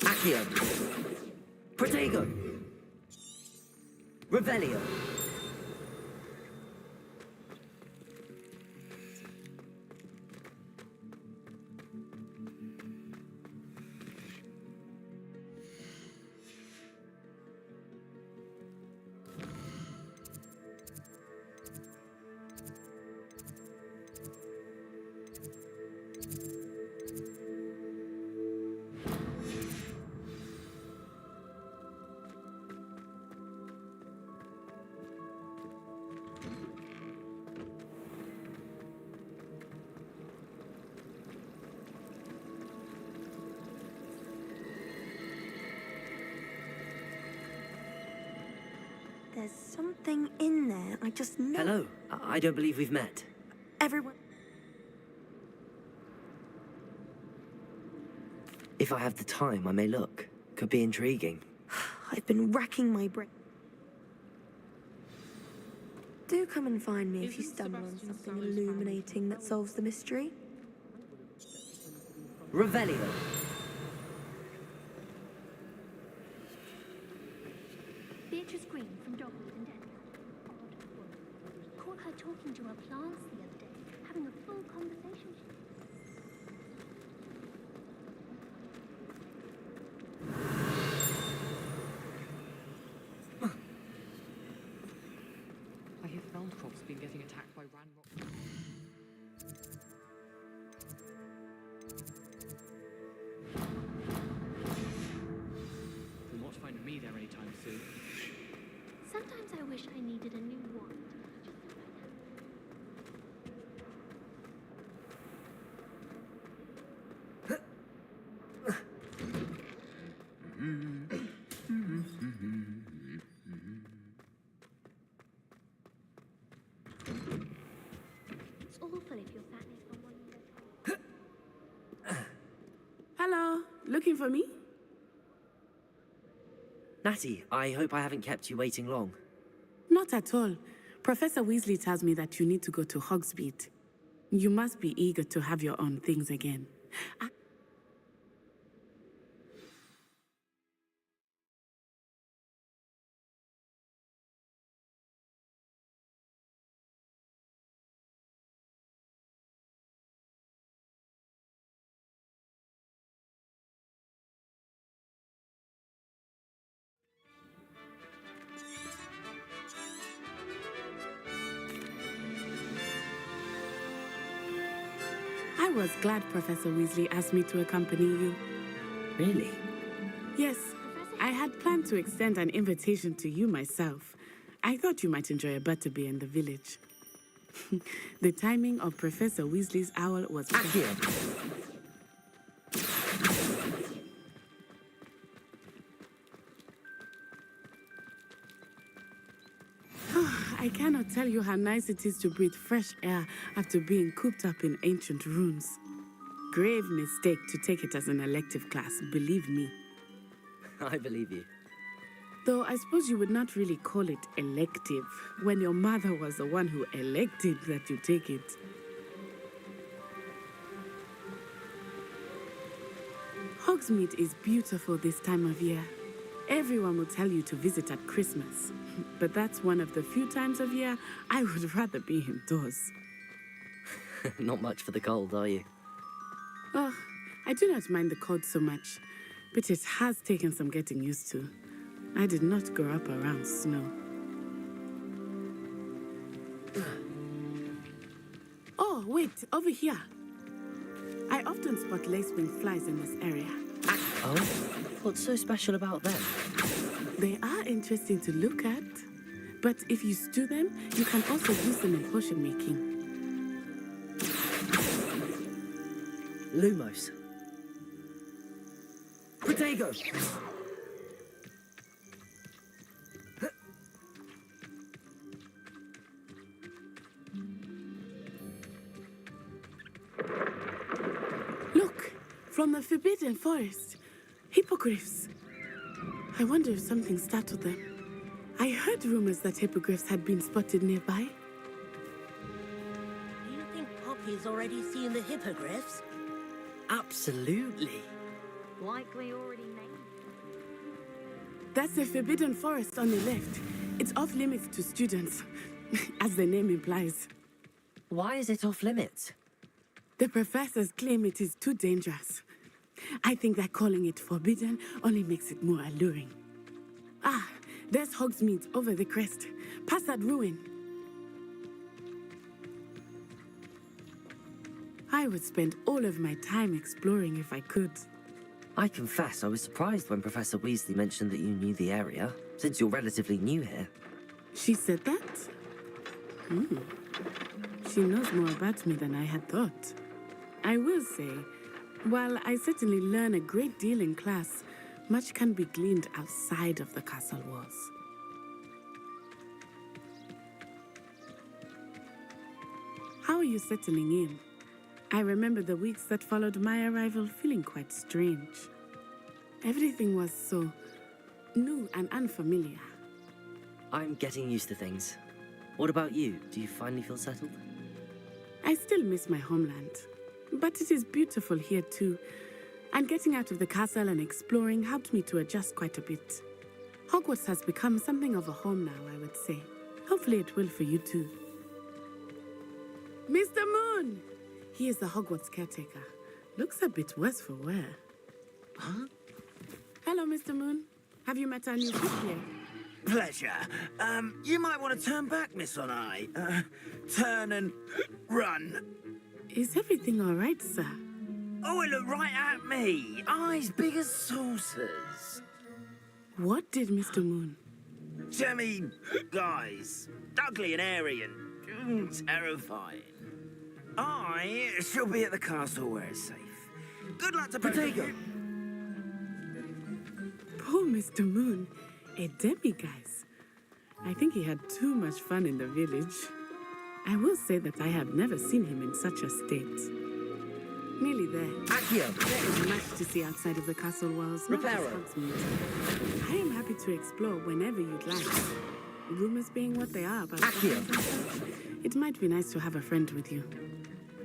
Accio. Protego. Revelio. There's something in there. I just know. Hello. I don't believe we've met. Everyone. If I have the time, I may look. Could be intriguing. I've been racking my brain. Do come and find me if you stumble on something illuminating that solves the mystery. Revelio. Beatrice Green from Dogwood and Denver. Caught her talking to her plants the other day, having a full conversation. I hear Feldcroft's been getting attacked by Ranrock. You'll not find me there anytime soon. Sometimes I wish I needed a new wand. It's awful if you're sat near someone who knows. Hello, looking for me? Natty, I hope I haven't kept you waiting long. Not at all. Professor Weasley tells me that you need to go to Hogsmeade. You must be eager to have your own things again. I was glad Professor Weasley asked me to accompany you. Really? Yes, I had planned to extend an invitation to you myself. I thought you might enjoy a butterbeer in the village. The timing of Professor Weasley's owl was perfect. I cannot tell you how nice it is to breathe fresh air after being cooped up in ancient ruins. Grave mistake to take it as an elective class, believe me. I believe you. Though I suppose you would not really call it elective when your mother was the one who elected that you take it. Hogsmeade is beautiful this time of year. Everyone will tell you to visit at Christmas, but that's one of the few times of year I would rather be indoors. Not much for the cold, are you? Oh, I do not mind the cold so much, but it has taken some getting used to. I did not grow up around snow. Oh, wait, over here. I often spot lacewing flies in this area. Oh? What's so special about them? They are interesting to look at, but if you stew them, you can also use them in potion making. Lumos. Protego! Look, from the Forbidden Forest. Hippogriffs. I wonder if something startled them. I heard rumors that hippogriffs had been spotted nearby. He's already seen the hippogriffs? Absolutely. Likely already named. That's the Forbidden Forest on the left. It's off limits to students, as the name implies. Why is it off limits? The professors claim it is too dangerous. I think that calling it forbidden only makes it more alluring. Ah, there's Hogsmeade over the crest, past that ruin. I would spend all of my time exploring if I could. I confess I was surprised when Professor Weasley mentioned that you knew the area, since you're relatively new here. She said that? She knows more about me than I had thought. I will say, while I certainly learn a great deal in class, much can be gleaned outside of the castle walls. How are you settling in? I remember the weeks that followed my arrival feeling quite strange. Everything was so new and unfamiliar. I'm getting used to things. What about you? Do you finally feel settled? I still miss my homeland, but it is beautiful here too. And getting out of the castle and exploring helped me to adjust quite a bit. Hogwarts has become something of a home now, I would say. Hopefully it will for you too. Mr. Moon! He is the Hogwarts caretaker. Looks a bit worse for wear. Huh? Hello, Mr. Moon. Have you met our new fifth-year? Pleasure. You might want to turn back, Miss On-Eye. Turn and run. Is everything all right, sir? Oh, it looked right at me. Eyes big as saucers. What did Mr. Moon? Jemmy, guys. Ugly and airy and terrifying. I shall be at the castle where it's safe. Good luck to Potato. Poor Mr. Moon. A demiguise. I think he had too much fun in the village. I will say that I have never seen him in such a state. Nearly there. Accio! There is much to see outside of the castle walls. not just Reparo. Hogsmeade. I am happy to explore whenever you'd like. Rumors being what they are, but it might be nice to have a friend with you.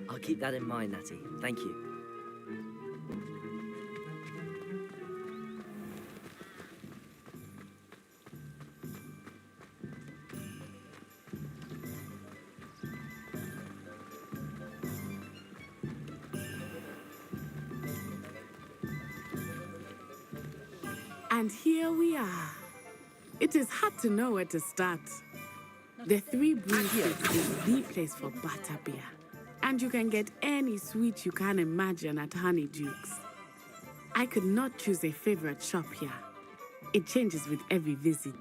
I'll keep that in mind, Natty. Thank you. And here we are. It is hard to know where to start. The Three Broomsticks is the place for butterbeer. And you can get any sweet you can imagine at Honeydukes. I could not choose a favorite shop here. It changes with every visit.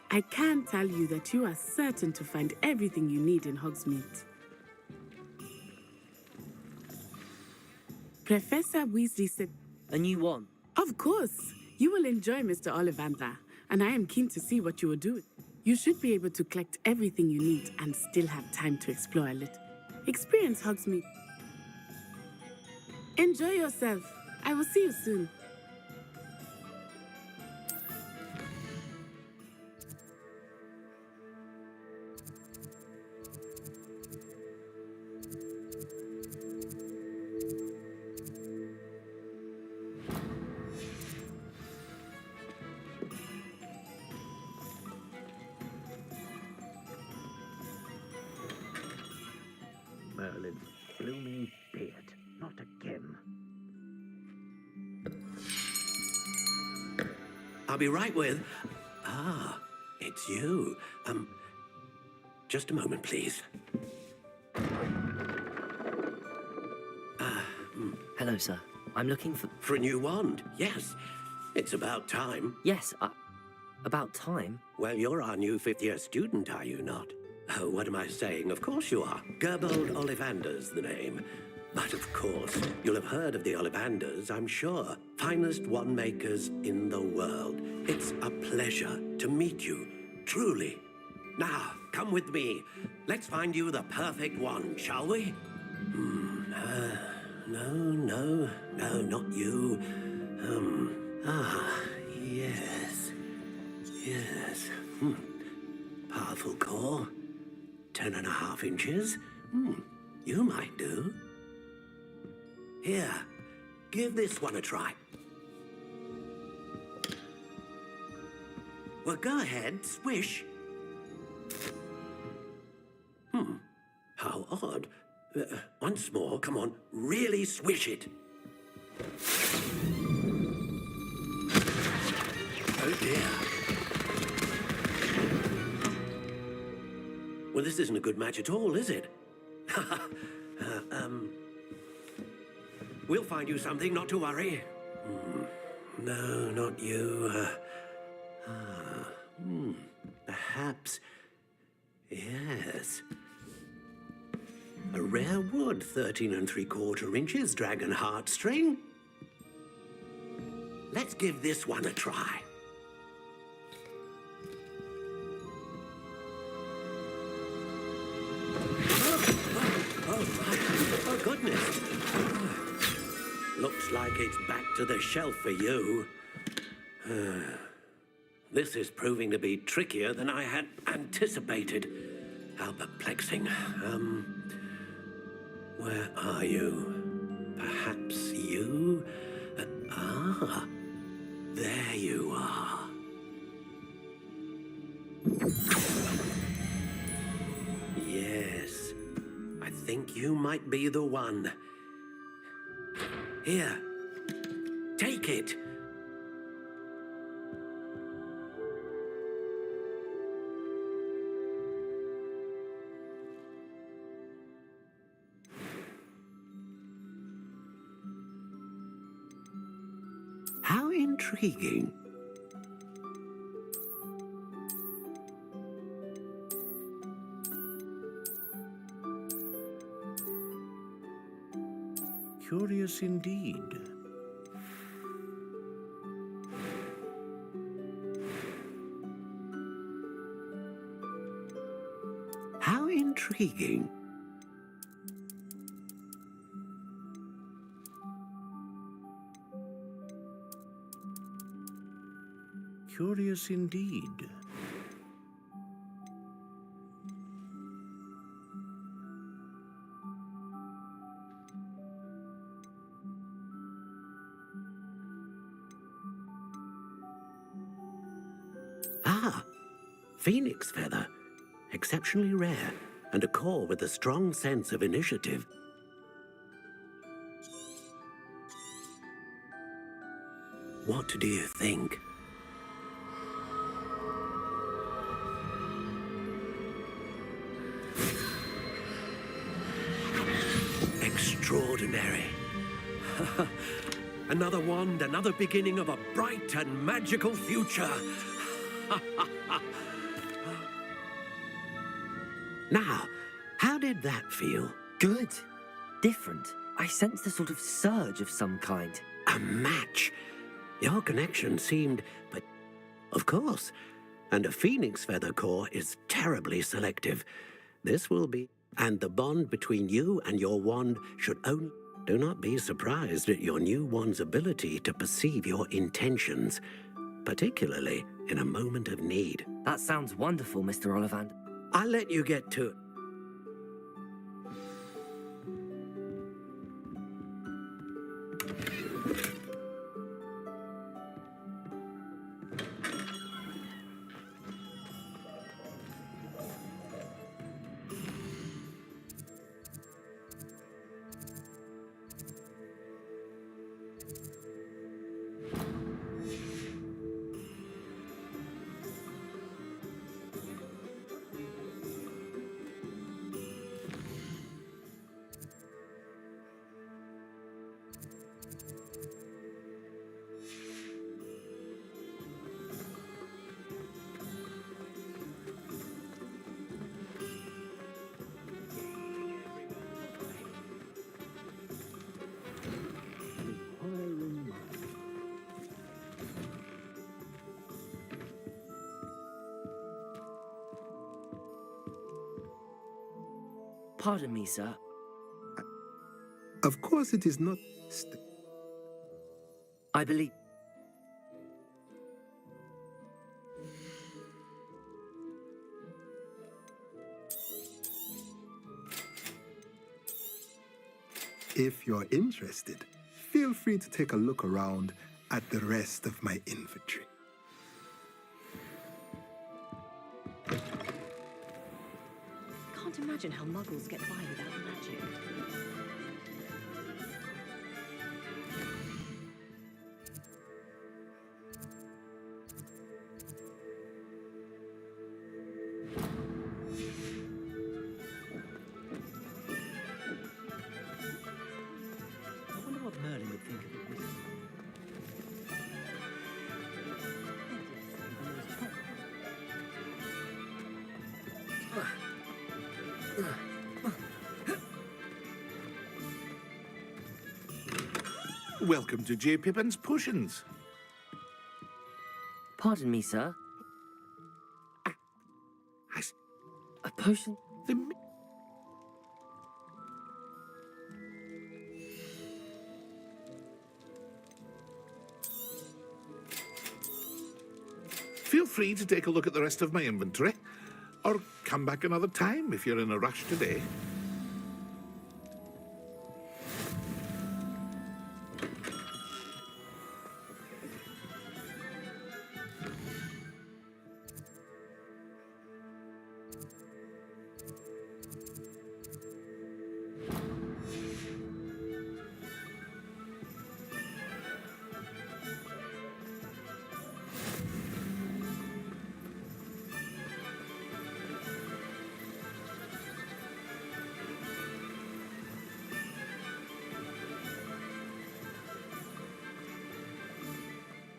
I can tell you that you are certain to find everything you need in Hogsmeade. Professor Weasley said... A new one? Of course. You will enjoy Mr. Ollivander, and I am keen to see what you will do. You should be able to collect everything you need and still have time to explore a little. Experience Hogsmeade. Enjoy yourself. I will see you soon. Merlin's blooming beard. Not again. I'll be right with... Ah, it's you. Just a moment, please. Hello, sir. I'm looking for... For a new wand, yes. It's about time. Yes, about time? Well, you're our new fifth-year student, are you not? Oh, what am I saying? Of course you are. Gerbold Ollivander's the name. But of course, you'll have heard of the Ollivanders, I'm sure. Finest wand makers in the world. It's a pleasure to meet you, truly. Now, come with me. Let's find you the perfect wand, shall we? No, not you. Yes. Powerful core. 10.5 inches. You might do. Here, give this one a try. Well, go ahead, swish. How odd. Once more, come on, really swish it. Oh dear. Well, this isn't a good match at all, is it? We'll find you something, not to worry. No, not you. Perhaps. Yes. A rare wood, 13 3/4 inches, dragon heartstring. Let's give this one a try. Oh, goodness. Looks like it's back to the shelf for you. This is proving to be trickier than I had anticipated. How perplexing. Where are you? Perhaps you? There you are. Yes, I think you might be the one. Here, take it. How intriguing. Curious indeed. How intriguing. Curious indeed. Phoenix feather. Exceptionally rare, and a core with a strong sense of initiative. What do you think? Extraordinary. Another wand, another beginning of a bright and magical future. Now, how did that feel? Good. Different. I sensed a sort of surge of some kind. A match. Your connection seemed, but of course. And a phoenix feather core is terribly selective. This will be, and the bond between you and your wand should only. Do not be surprised at your new wand's ability to perceive your intentions, particularly in a moment of need. That sounds wonderful, Mr. Ollivand. I'll let you get to it. Pardon me, sir. Of course it is not... I believe... If you're interested, feel free to take a look around at the rest of my inventory. Can't imagine how muggles get by without magic. I wonder what Merlin would think of a wizard. Welcome to J. Pippin's Potions. Pardon me, sir. A potion? Feel free to take a look at the rest of my inventory, or come back another time if you're in a rush today.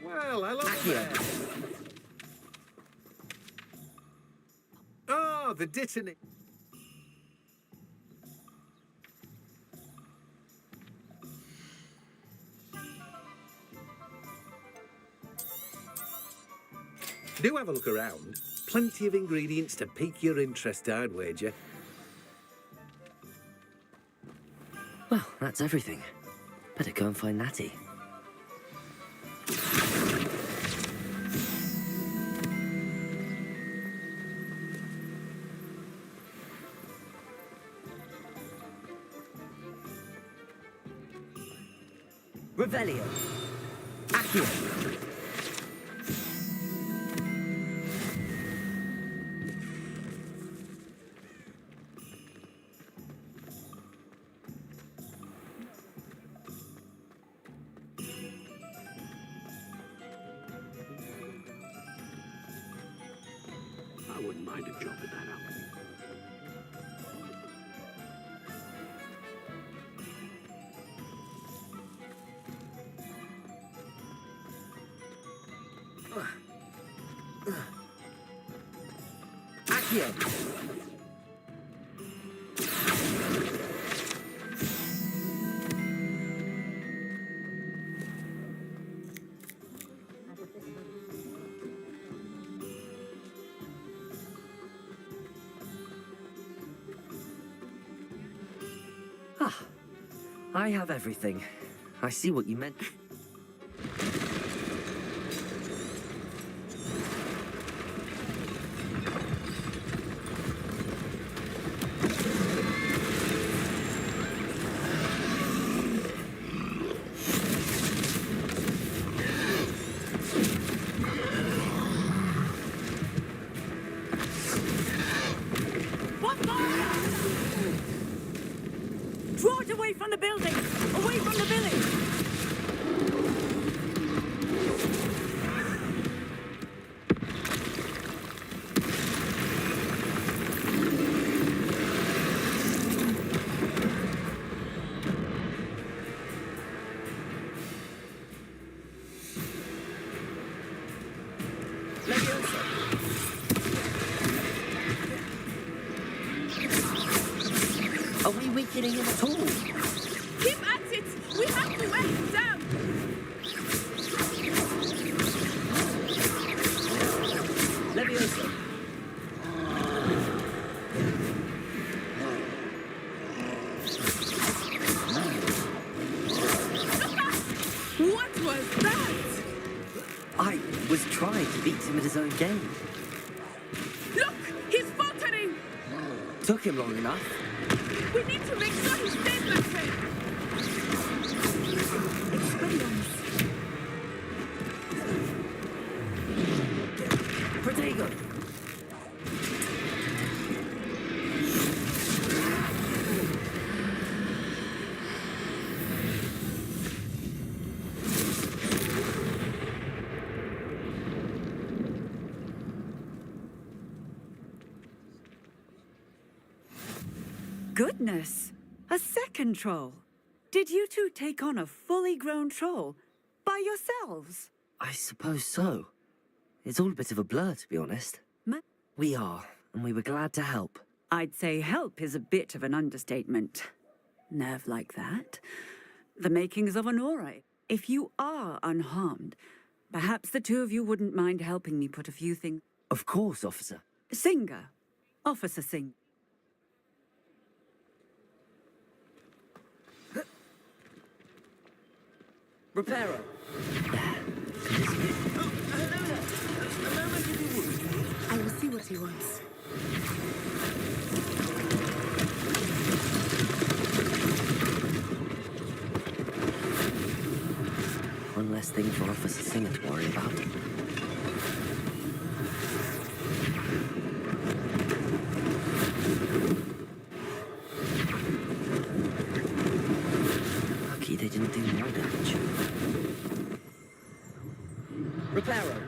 Well, hello there. Oh, the detonator. Do have a look around. Plenty of ingredients to pique your interest, I'd wager. Well, that's everything. Better go and find Natty. Revelio. Accio. I wouldn't mind him chopping that up. Accio. Ah, I have everything. I see what you meant. Draw it away from the building! Away from the village! Are we weakening him at all? Keep at it! We have to wear him down! Leviosa. What was that? I was trying to beat him at his own game. Look! He's faltering! Took him long enough. We need to make sure he stays that way! Protego! Goodness! A second troll! Did you two take on a fully grown troll by yourselves? I suppose so. It's all a bit of a blur, to be honest. We are, and we were glad to help. I'd say help is a bit of an understatement. Nerve like that. The makings of an aura. If you are unharmed, perhaps the two of you wouldn't mind helping me put a few things... Of course, officer. Singer. Officer Singh. Reparo! I will see what he wants. One less thing for Officer Singer to worry about. Lucky they didn't do more damage. Reparo!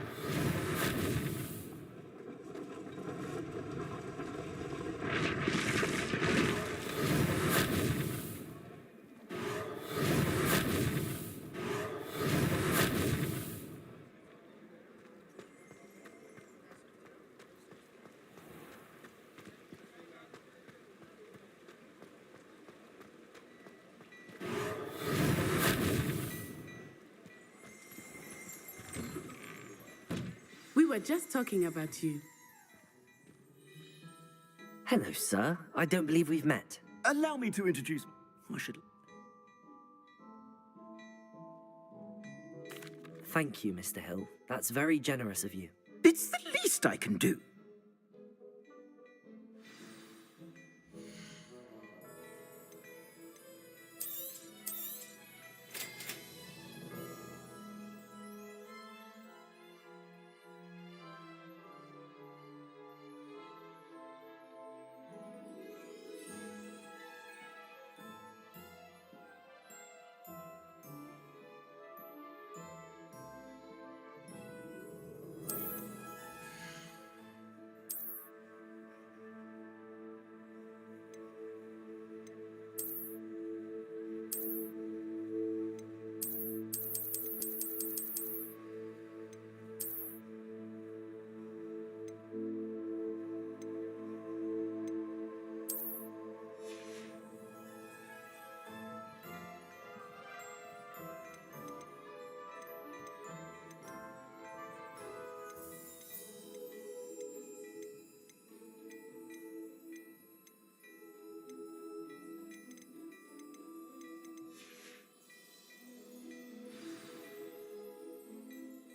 We were just talking about you. Hello, sir. I don't believe we've met. Allow me to introduce... I should... Thank you, Mr. Hill. That's very generous of you. It's the least I can do.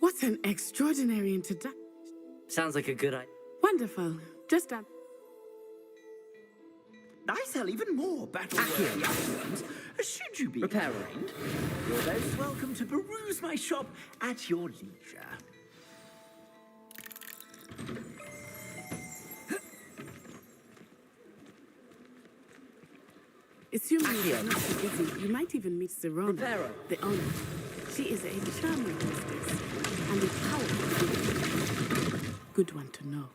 What an extraordinary introduction. Sounds like a good idea. Wonderful. Just I sell even more battle-worthy items. Should you be inclined, you're most welcome to peruse my shop at your leisure. Assuming you're not too busy, you might even meet Serona, the owner. She is a charming hostess and a powerful good one to know.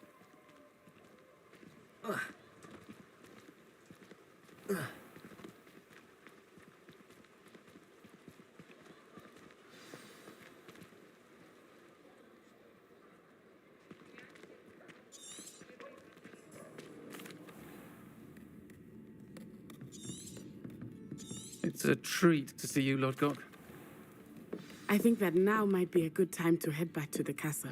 It's a treat to see you, Lord Gok. I think that now might be a good time to head back to the castle.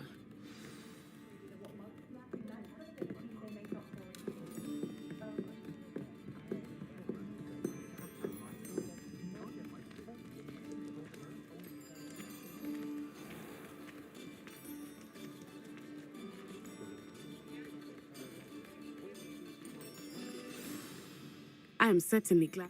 I am certainly glad.